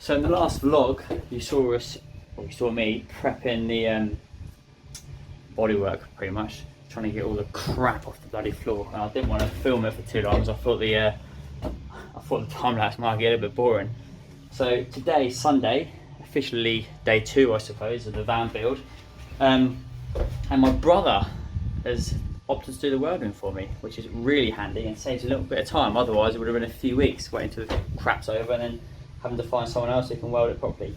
So in the last vlog, you saw us, or you saw me prepping the bodywork, pretty much trying to get all the crap off the bloody floor. And I didn't want to film it for too long, because I thought the time lapse might get a bit boring. So today, Sunday, officially day 2, I suppose, of the van build, and my brother has opted to do the welding for me, which is really handy and saves a little bit of time. Otherwise, it would have been a few weeks waiting till the crap's over and then having to find someone else who can weld it properly.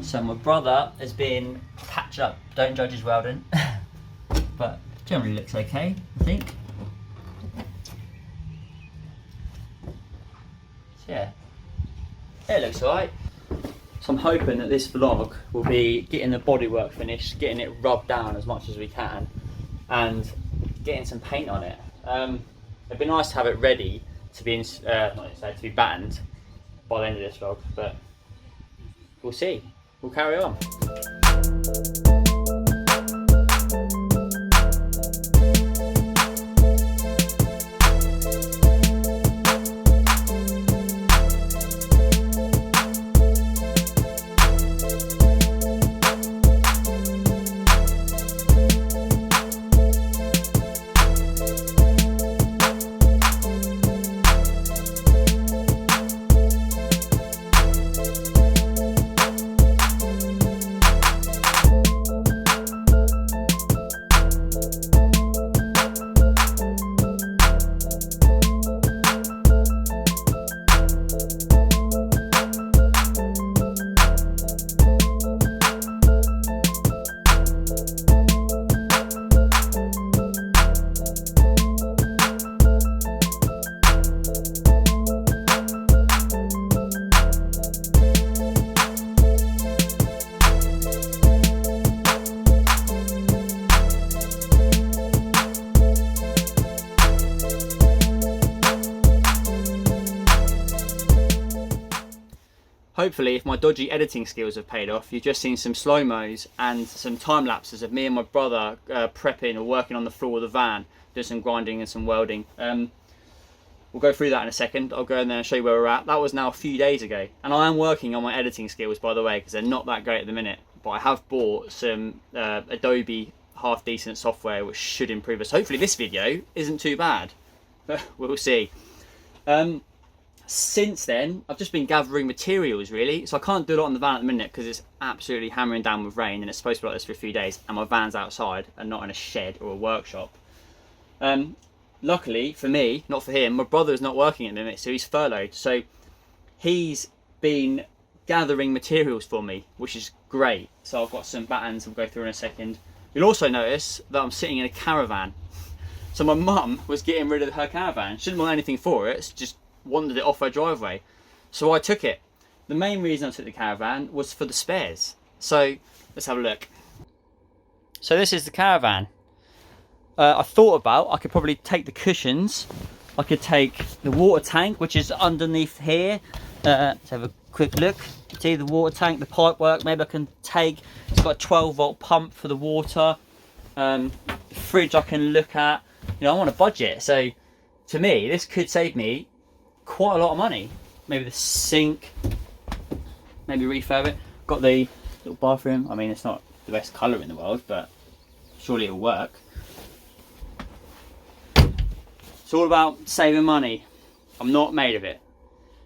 So my brother has been patched up. Don't judge his welding, but generally looks okay, I think. So yeah, it looks alright. So I'm hoping that this vlog will be getting the bodywork finished, getting it rubbed down as much as we can, and getting some paint on it. It'd be nice to have it ready to be to be battened by the end of this vlog, but we'll see. We'll carry on. Hopefully, if my dodgy editing skills have paid off, you've just seen some slow-mos and some time lapses of me and my brother prepping or working on the floor of the van, doing some grinding and some welding. We'll go through that in a second. I'll go in there and show you where we're at. That was now a few days ago. And I am working on my editing skills, by the way, because they're not that great at the minute. But I have bought some Adobe half-decent software, which should improve us. Hopefully this video isn't too bad. We'll see. Since then, I've just been gathering materials, really. So I can't do a lot on the van at the minute because it's absolutely hammering down with rain and it's supposed to be like this for a few days, and my van's outside and not in a shed or a workshop. Luckily for me, not for him, my brother is not working at the minute, so he's furloughed. So he's been gathering materials for me, which is great. So I've got some battens I'll go through in a second. You'll also notice that I'm sitting in a caravan. So my mum was getting rid of her caravan. She didn't want anything for it, she just wanted it off her driveway. So I took it. The main reason I took the caravan was for the spares. So let's have a look. So this is the caravan. I thought about, I could probably take the cushions, I could take the water tank, which is underneath here. Let's have a quick look. See the water tank, the pipe work, maybe I can take, it's got a 12-volt pump for the water. The fridge I can look at. You know, I want a budget, so to me this could save me quite a lot of money. Maybe the sink, maybe refurb it. Got the little bathroom. I mean, it's not the best colour in the world, but surely it'll work. It's all about saving money. I'm not made of it.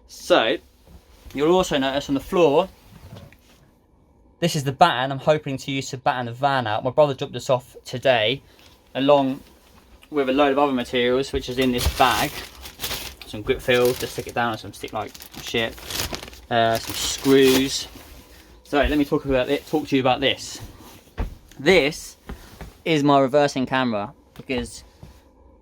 So you'll also notice on the floor, this is the batten I'm hoping to use to batten the van out. My brother dropped this off today along with a load of other materials, which is in this bag. Some grip fill to stick it down, and some stick like shit, some screws. So let me talk to you about this. This is my reversing camera, because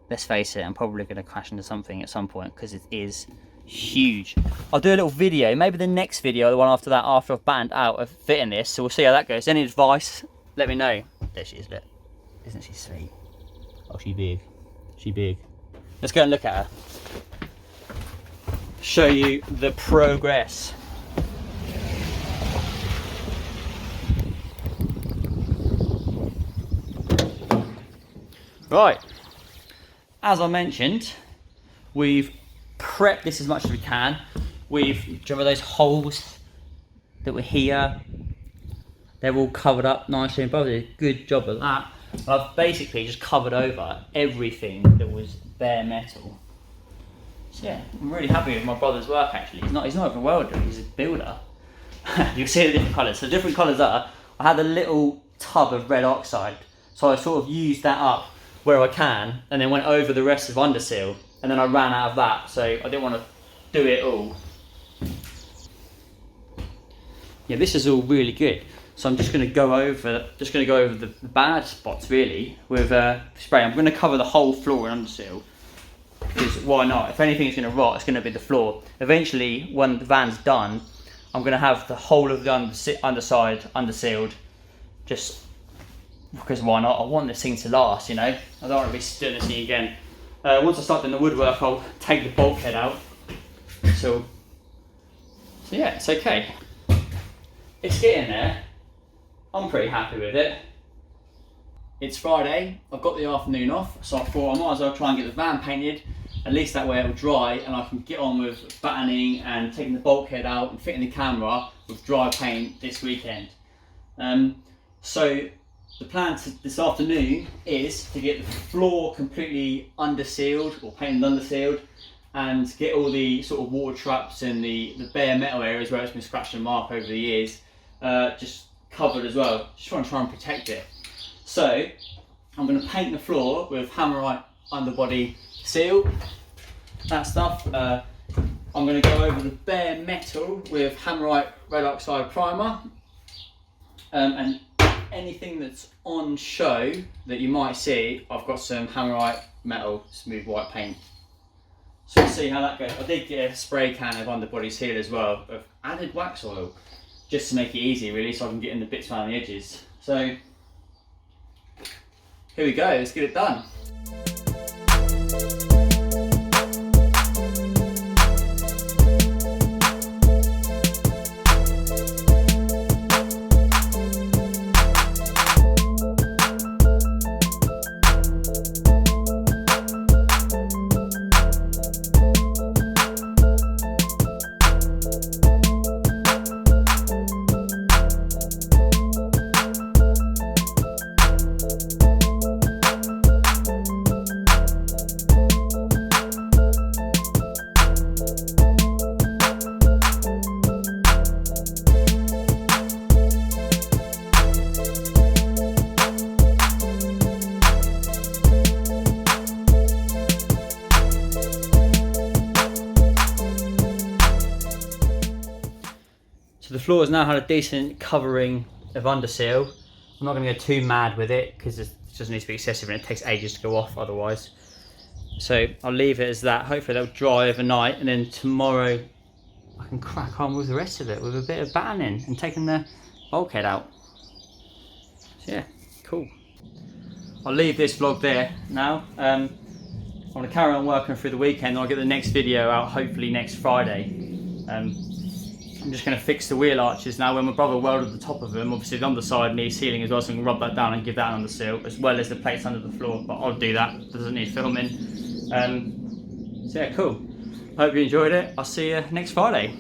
let's face it, I'm probably going to crash into something at some point because it is huge. I'll do a little video, maybe the next video, the one after that, after I've battened out, of fitting this. So we'll see how that goes. Any advice, let me know. There she is, look. Isn't she sweet? Oh, she big. She big. Let's go and look at her. Show you the progress. Right, as I mentioned, we've prepped this as much as we can. We've, do you remember those holes that were here, they're all covered up nicely, and brother did a good job of that. I've basically just covered over everything that was bare metal. So yeah, I'm really happy with my brother's work actually. He's not even a welder, he's a builder. You can see the different colours. So the different colours are, I had a little tub of red oxide, so I sort of used that up where I can, and then went over the rest of underseal, and then I ran out of that, so I didn't want to do it all. Yeah, this is all really good. So I'm just going to go over the bad spots really with spray. I'm going to cover the whole floor in underseal, because why not? If anything's going to rot, it's going to be the floor. Eventually, when the van's done, I'm going to have the whole of the underside undersealed, just because why not? I want this thing to last, you know. I don't want to be doing this thing again. Once I start doing the woodwork, I'll take the bulkhead out. So yeah, it's okay. It's getting there. I'm pretty happy with it. It's Friday, I've got the afternoon off, so I thought I might as well try and get the van painted. At least that way it'll dry and I can get on with battening and taking the bulkhead out and fitting the camera with dry paint this weekend. So the plan this afternoon is to get the floor completely undersealed or painted undersealed, and get all the sort of water traps and the bare metal areas where it's been scratched and marked over the years just covered as well. Just want to try and protect it. So I'm going to paint the floor with Hammerite underbody seal, that stuff. I'm going to go over the bare metal with Hammerite red oxide primer, and anything that's on show that you might see, I've got some Hammerite metal smooth white paint. So we'll see how that goes. I did get a spray can of underbody seal as well, of added wax oil, just to make it easy really, so I can get in the bits around the edges. So here we go, let's get it done. So the floor has now had a decent covering of underseal. I'm not going to go too mad with it because it doesn't need to be excessive and it takes ages to go off otherwise. So I'll leave it as that. Hopefully they'll dry overnight, and then tomorrow I can crack on with the rest of it with a bit of battening and taking the bulkhead out. So yeah, cool. I'll leave this vlog there now. I'm going to carry on working through the weekend, and I'll get the next video out hopefully next Friday. I'm just going to fix the wheel arches now. When my brother welded the top of them, obviously the underside needs sealing as well, so I can rub that down and give that an underseal, as well as the plates under the floor, but I'll do that, it doesn't need filming. So yeah, cool. Hope you enjoyed it. I'll see you next Friday.